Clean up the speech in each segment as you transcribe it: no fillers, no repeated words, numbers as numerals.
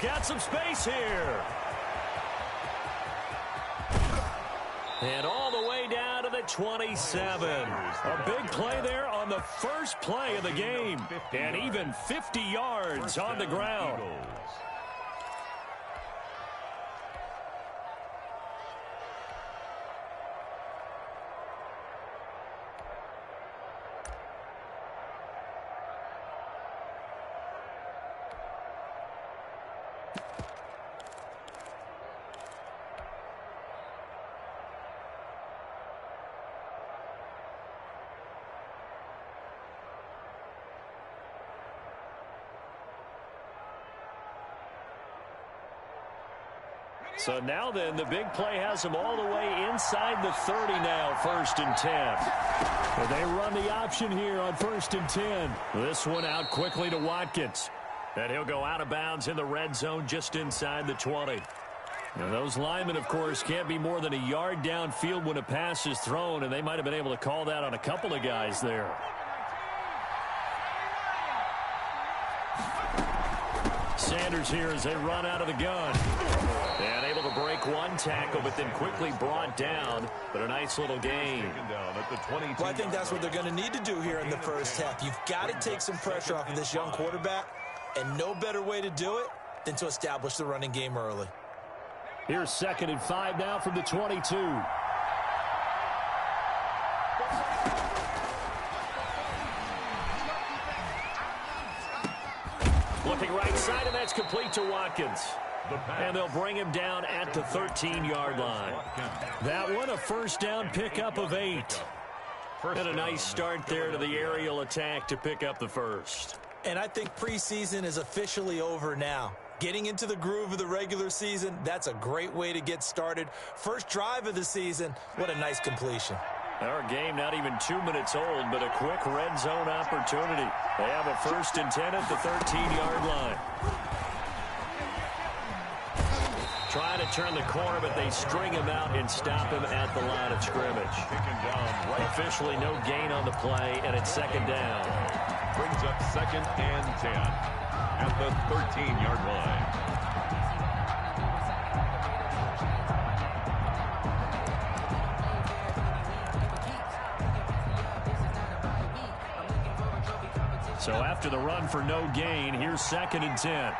got some space here. And all the way down to the 27. A big play there on the first play of the game. And even 50 yards on the ground. So now then, the big play has them all the way inside the 30 now, 1st and 10. And they run the option here on 1st and 10. This one out quickly to Watkins. And he'll go out of bounds in the red zone just inside the 20. Now those linemen, of course, can't be more than a yard downfield when a pass is thrown, and they might have been able to call that on a couple of guys there. Sanders here as they run out of the gun. And able to break one tackle, but then quickly brought down. But a nice little gain. Well, I think that's what they're going to need to do here in the first half. You've got to take some pressure off of this young quarterback, and no better way to do it than to establish the running game early. Here's 2nd and 5 now from the 22. Looking right side, and that's complete to Watkins. And they'll bring him down at the 13-yard line. That one, a first down pickup of 8. And a nice start there to the aerial attack to pick up the first. And I think preseason is officially over now. Getting into the groove of the regular season, that's a great way to get started. First drive of the season, what a nice completion. Our game not even 2 minutes old, but a quick red zone opportunity. They have a 1st and 10 at the 13-yard line. Trying to turn the corner, but they string him out and stop him at the line of scrimmage. Officially no gain on the play, and it's 2nd down. Brings up 2nd and 10 at the 13-yard line. So after the run for no gain, here's 2nd and 10.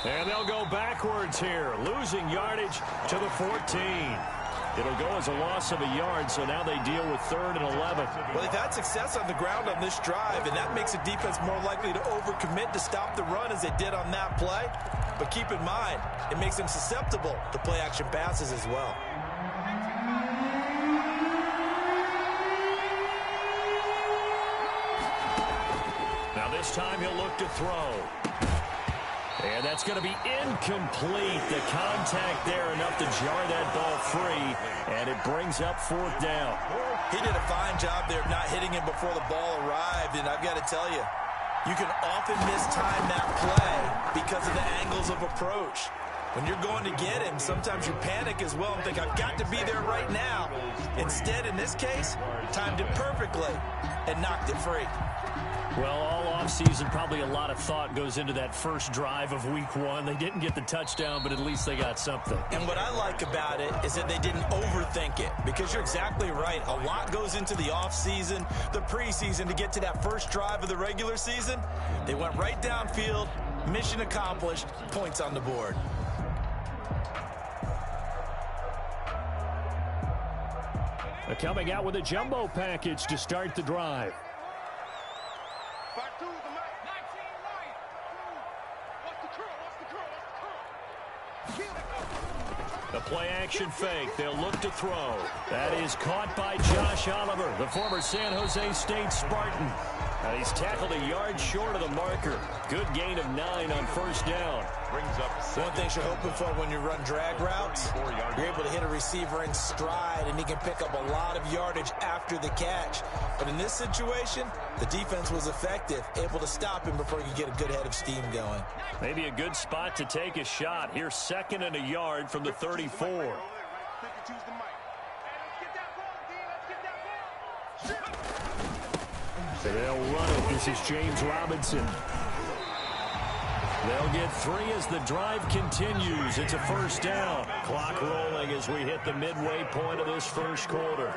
And they'll go backwards here, losing yardage to the 14. It'll go as a loss of a yard, so now they deal with 3rd and 11. Well, they've had success on the ground on this drive, and that makes the defense more likely to overcommit to stop the run as they did on that play. But keep in mind, it makes them susceptible to play-action passes as well. Now this time he'll look to throw. And that's going to be incomplete. The contact there enough to jar that ball free, and it brings up 4th down. He did a fine job there of not hitting him before the ball arrived, and I've got to tell you, you can often mistime that play because of the angles of approach. When you're going to get him, sometimes you panic as well and think, I've got to be there right now. Instead, in this case, timed it perfectly and knocked it free. Well, all offseason, probably a lot of thought goes into that first drive of week 1. They didn't get the touchdown, but at least they got something. And what I like about it is that they didn't overthink it, because you're exactly right. A lot goes into the offseason, the preseason, to get to that first drive of the regular season. They went right downfield, mission accomplished, points on the board. They're coming out with a jumbo package to start the drive. The play-action fake. They'll look to throw. That is caught by Josh Oliver, the former San Jose State Spartan. He's tackled a yard short of the marker. Good gain of 9 on first down. Brings up one thing you're hoping for when you run drag routes, you're able to hit a receiver in stride, and he can pick up a lot of yardage after the catch. But in this situation, the defense was effective, able to stop him before he could get a good head of steam going. Maybe a good spot to take a shot. Here's 2nd and a yard from the 34. So they'll run it. This is James Robinson. They'll get 3 as the drive continues. It's a first down. Clock rolling as we hit the midway point of this first quarter.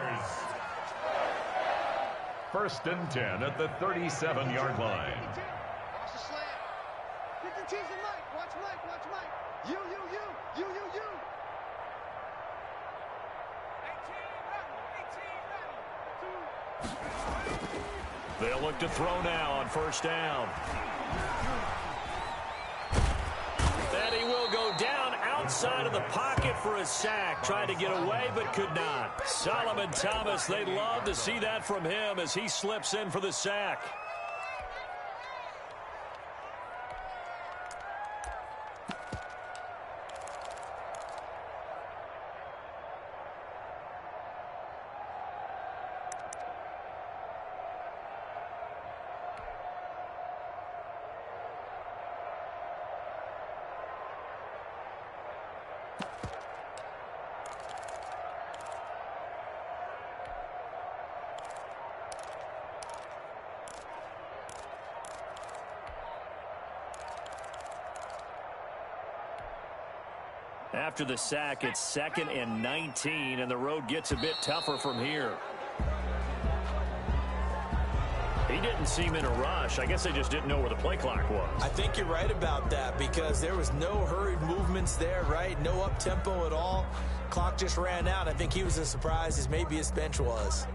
1st and 10 at the 37-yard line. Watch the slant. Pick your tees and Mike. Watch Mike. Watch Mike. You. 18 They'll look to throw now on first down. And he will go down outside of the pocket for a sack. Tried to get away, but could not. Solomon Thomas, they'd love to see that from him as he slips in for the sack. After the sack, it's 2nd and 19, and the road gets a bit tougher from here. He didn't seem in a rush. I guess they just didn't know where the play clock was. I think you're right about that because there was no hurried movements there, right? No up-tempo at all. Clock just ran out. I think he was as surprised as maybe his bench was.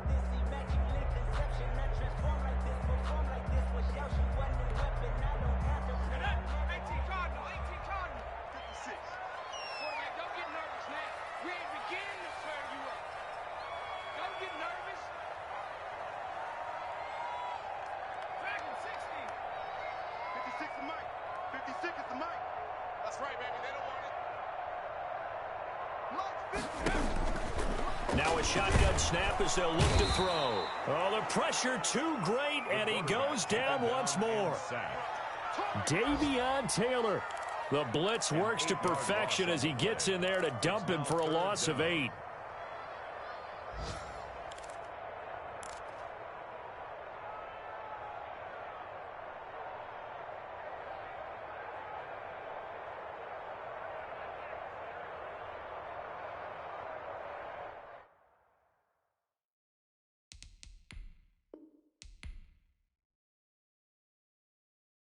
Now a shotgun snap as they'll look to throw. Oh, the pressure too great, and he goes down once more. Davion Taylor. The blitz works to perfection as he gets in there to dump him for a loss of 8.